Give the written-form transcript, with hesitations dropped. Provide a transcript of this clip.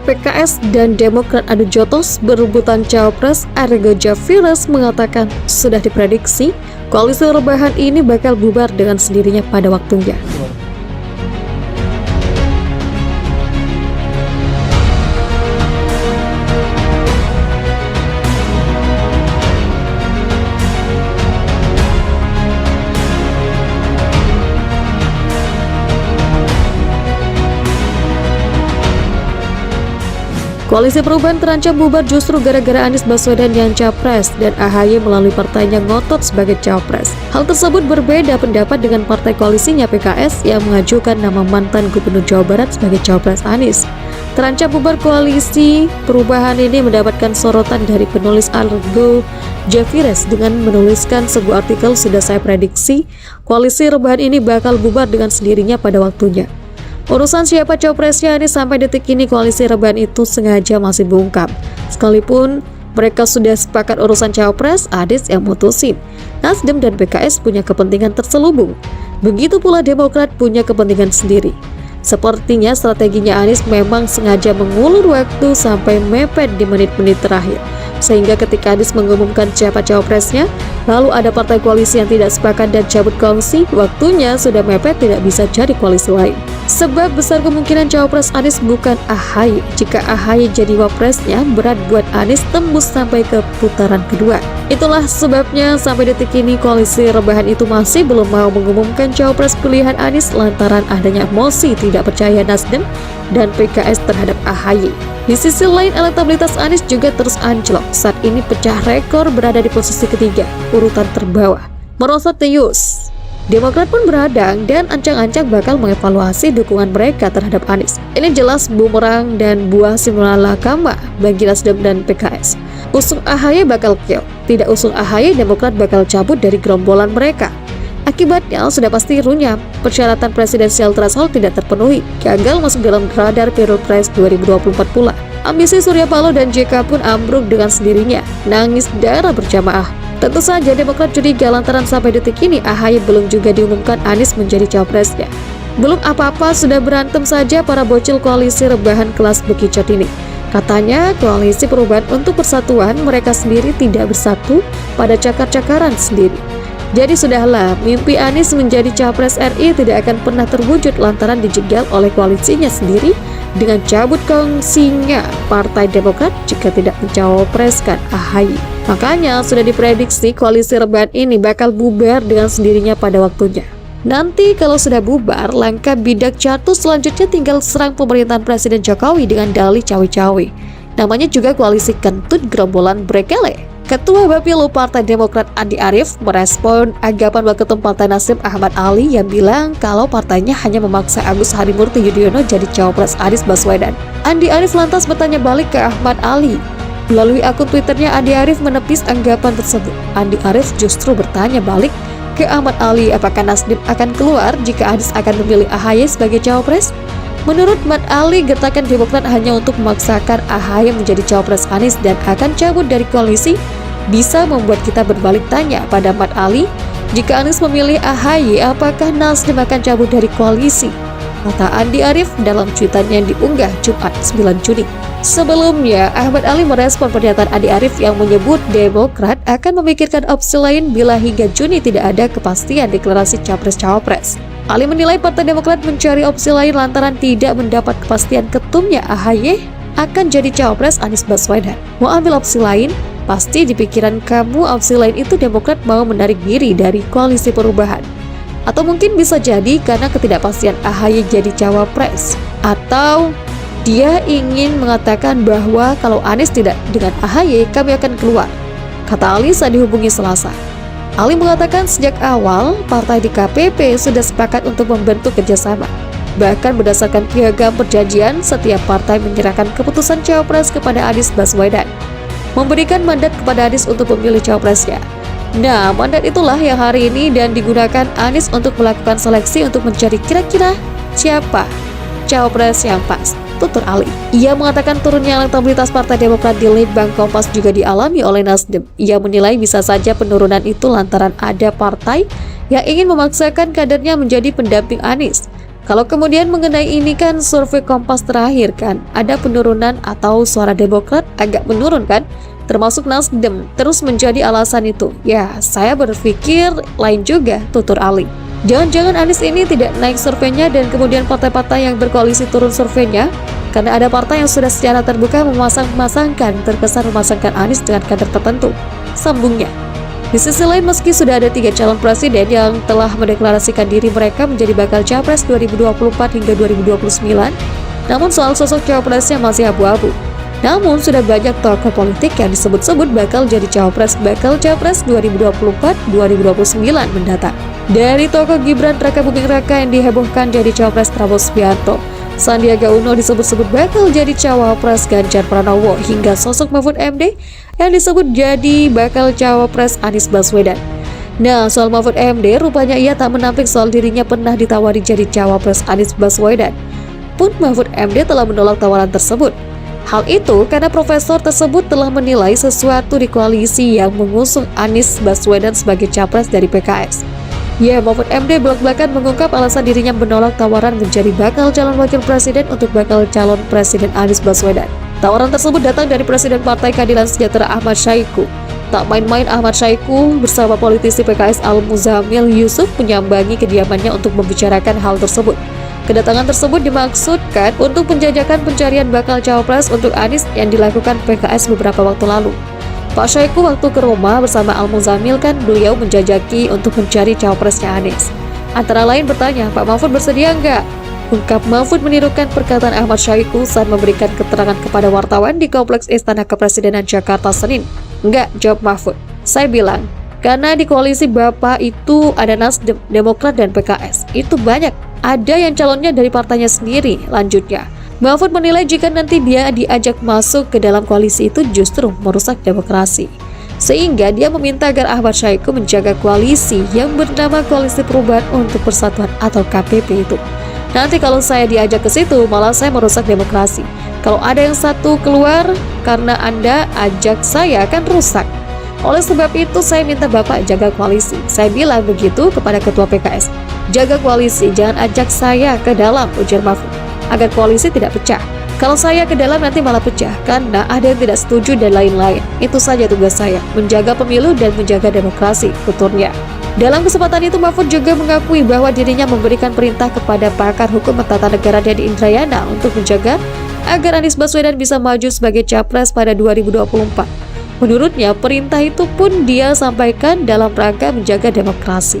PKS dan Demokrat adu jotos berebutan cawapres, Argo Javiras mengatakan sudah diprediksi koalisi rebahan ini bakal bubar dengan sendirinya pada waktunya. Koalisi perubahan terancam bubar justru gara-gara Anies Baswedan yang capres dan AHY melalui partainya ngotot sebagai cawapres. Hal tersebut berbeda pendapat dengan partai koalisinya PKS yang mengajukan nama mantan Gubernur Jawa Barat sebagai cawapres Anies. Terancam bubar koalisi perubahan ini mendapatkan sorotan dari penulis Argo Javiras dengan menuliskan sebuah artikel sudah saya prediksi koalisi rebahan ini bakal bubar dengan sendirinya pada waktunya. Urusan siapa cawapresnya ini sampai detik ini koalisi rebahan itu sengaja masih bungkam. Sekalipun mereka sudah sepakat urusan cawapres, Anies yang mutusin. Nasdem dan PKS punya kepentingan terselubung. Begitu pula Demokrat punya kepentingan sendiri. Sepertinya strateginya Anies memang sengaja mengulur waktu sampai mepet di menit-menit terakhir. Sehingga ketika Anies mengumumkan siapa cawapresnya, lalu ada partai koalisi yang tidak sepakat dan cabut kongsi, waktunya sudah mepet tidak bisa jadi koalisi lain. Sebab besar kemungkinan cawapres Anies bukan AHY. Jika AHY jadi wapresnya, berat buat Anies tembus sampai ke putaran kedua. Itulah sebabnya sampai detik ini koalisi rebahan itu masih belum mau mengumumkan cawapres pilihan Anies lantaran adanya emosi tidak percaya Nasdem dan PKS terhadap AHY. Di sisi lain, elektabilitas Anies juga terus anjlok. Saat ini pecah rekor berada di posisi ketiga, urutan terbawah. Merosot Teus. Demokrat pun beradang dan ancang-ancang bakal mengevaluasi dukungan mereka terhadap Anies. Ini jelas bumerang dan buah simulakama bagi Nasdem dan PKS. Usung AHY bakal keok, tidak usung AHY Demokrat bakal cabut dari gerombolan mereka. Akibatnya sudah pasti runyam, persyaratan presidensial threshold tidak terpenuhi, gagal masuk dalam radar Pilpres 2024 pula. Ambisi Surya Paloh dan JK pun ambruk dengan sendirinya, nangis darah berjamaah. Tentu saja Demokrat curiga lantaran sampai detik ini AHY belum juga diumumkan Anies menjadi cawapresnya. Belum apa-apa sudah berantem saja para bocil koalisi rebahan kelas bekicot ini. Katanya koalisi perubahan untuk persatuan mereka sendiri tidak bersatu pada cakar-cakaran sendiri. Jadi sudahlah, mimpi Anies menjadi cawapres RI tidak akan pernah terwujud lantaran dijegal oleh koalisinya sendiri dengan cabut kongsinya Partai Demokrat jika tidak mencawapreskan AHY. Makanya sudah diprediksi koalisi rebahan ini bakal bubar dengan sendirinya pada waktunya. Nanti kalau sudah bubar, langkah bidak catus selanjutnya tinggal serang pemerintahan Presiden Jokowi dengan dalih cawe-cawe. Namanya juga koalisi kentut gerombolan Brekele. Ketua Bapilu Partai Demokrat Andi Arief merespon anggapan Waketum Partai Nasdem Ahmad Ali yang bilang kalau partainya hanya memaksa Agus Harimurti Yudhoyono jadi cawapres Anies Baswedan. Andi Arief lantas bertanya balik ke Ahmad Ali. Melalui akun Twitternya, Andi Arief menepis anggapan tersebut. Andi Arief justru bertanya balik ke Ahmad Ali, apakah Nasdem akan keluar jika Anies akan memilih AHY sebagai cawapres? Menurut Ahmad Ali, gertakan Demokrat hanya untuk memaksakan AHY menjadi cawapres Anies dan akan cabut dari koalisi bisa membuat kita berbalik tanya pada Ahmad Ali, jika Anies memilih AHY, apakah Nasdem akan cabut dari koalisi? Kata Andi Arief dalam cuitannya yang diunggah Jumat 9 Juni. Sebelumnya, Ahmad Ali merespon pernyataan Andi Arief yang menyebut Demokrat akan memikirkan opsi lain bila hingga Juni tidak ada kepastian deklarasi capres-cawapres. Ali menilai Partai Demokrat mencari opsi lain lantaran tidak mendapat kepastian ketumnya AHY akan jadi cawapres Anies Baswedan. Mau ambil opsi lain? Pasti di pikiran kamu opsi lain itu Demokrat mau menarik diri dari koalisi perubahan. Atau mungkin bisa jadi karena ketidakpastian AHY jadi cawapres. Atau dia ingin mengatakan bahwa kalau Anies tidak dengan AHY, kami akan keluar. Kata Ali saat dihubungi Selasa. Ali mengatakan sejak awal partai di KPP sudah sepakat untuk membentuk kerjasama. Bahkan berdasarkan piagam perjanjian, setiap partai menyerahkan keputusan cawapres kepada Anies Baswedan, memberikan mandat kepada Anies untuk memilih cawapresnya. Nah, mandat itulah yang hari ini dan digunakan Anies untuk melakukan seleksi untuk mencari kira-kira siapa cawapres yang pas. Tutur Ali. Ia mengatakan turunnya elektabilitas Partai Demokrat di Litbang Kompas juga dialami oleh Nasdem. Ia menilai bisa saja penurunan itu lantaran ada partai yang ingin memaksakan kadernya menjadi pendamping Anies. Kalau kemudian mengenai ini kan survei Kompas terakhir kan, ada penurunan atau suara Demokrat agak menurun kan, termasuk Nasdem terus menjadi alasan itu. Ya, saya berpikir lain juga, tutur Ali. Jangan-jangan Anies ini tidak naik surveinya dan kemudian partai-partai yang berkoalisi turun surveinya, karena ada partai yang sudah secara terbuka terkesan memasangkan Anies dengan kader tertentu. Sambungnya. Di sisi lain, meski sudah ada 3 calon presiden yang telah mendeklarasikan diri mereka menjadi bakal capres 2024 hingga 2029, namun soal sosok cawapresnya masih abu-abu. Namun, sudah banyak tokoh politik yang disebut-sebut bakal jadi capres 2024-2029 mendatang. Dari tokoh Gibran Raka Buming Raka yang dihebohkan jadi cawapres Prabowo Subianto, Sandiaga Uno disebut-sebut bakal jadi cawapres Ganjar Pranowo, hingga sosok Mahfud MD yang disebut jadi bakal cawapres Anies Baswedan. Nah, soal Mahfud MD, rupanya ia tak menampik soal dirinya pernah ditawari jadi cawapres Anies Baswedan. Pun Mahfud MD telah menolak tawaran tersebut. Hal itu karena profesor tersebut telah menilai sesuatu di koalisi yang mengusung Anies Baswedan sebagai capres dari PKS. Ya, Mahfud MD belak-belakan mengungkap alasan dirinya menolak tawaran menjadi bakal calon wakil presiden untuk bakal calon presiden Anies Baswedan. Tawaran tersebut datang dari Presiden Partai Keadilan Sejahtera Ahmad Syahiku. Tak main-main Ahmad Syahiku bersama politisi PKS Al-Muzamil Yusuf menyambangi kediamannya untuk membicarakan hal tersebut. Kedatangan tersebut dimaksudkan untuk penjajakan pencarian bakal cawapres untuk Anies yang dilakukan PKS beberapa waktu lalu. Pak Syahiku waktu ke Roma bersama Al-Muzamil kan beliau menjajaki untuk mencari cawapresnya Anies. Antara lain bertanya, Pak Mahfud bersedia enggak? Ungkap Mahfud menirukan perkataan Ahmad Syahiku saat memberikan keterangan kepada wartawan di Kompleks Istana Kepresidenan Jakarta Senin. Enggak, jawab Mahfud. Saya bilang, karena di koalisi Bapak itu ada Nasdem, Demokrat, dan PKS. Itu banyak. Ada yang calonnya dari partainya sendiri, lanjutnya. Mahfud menilai jika nanti dia diajak masuk ke dalam koalisi itu justru merusak demokrasi. Sehingga dia meminta agar Ahmad Syahiku menjaga koalisi yang bernama Koalisi Perubahan untuk Persatuan atau KPP itu. Nanti kalau saya diajak ke situ, malah saya merusak demokrasi. Kalau ada yang satu keluar karena Anda ajak saya akan rusak. Oleh sebab itu saya minta Bapak jaga koalisi. Saya bilang begitu kepada Ketua PKS. Jaga koalisi, jangan ajak saya ke dalam, ujar Mahfud, agar koalisi tidak pecah. Kalau saya ke dalam nanti malah pecah, karena ada yang tidak setuju dan lain-lain. Itu saja tugas saya, menjaga pemilu dan menjaga demokrasi, tuturnya. Dalam kesempatan itu, Mahfud juga mengakui bahwa dirinya memberikan perintah kepada pakar hukum tata negara Dedi Indrayana untuk menjaga agar Anies Baswedan bisa maju sebagai capres pada 2024. Menurutnya, perintah itu pun dia sampaikan dalam rangka menjaga demokrasi.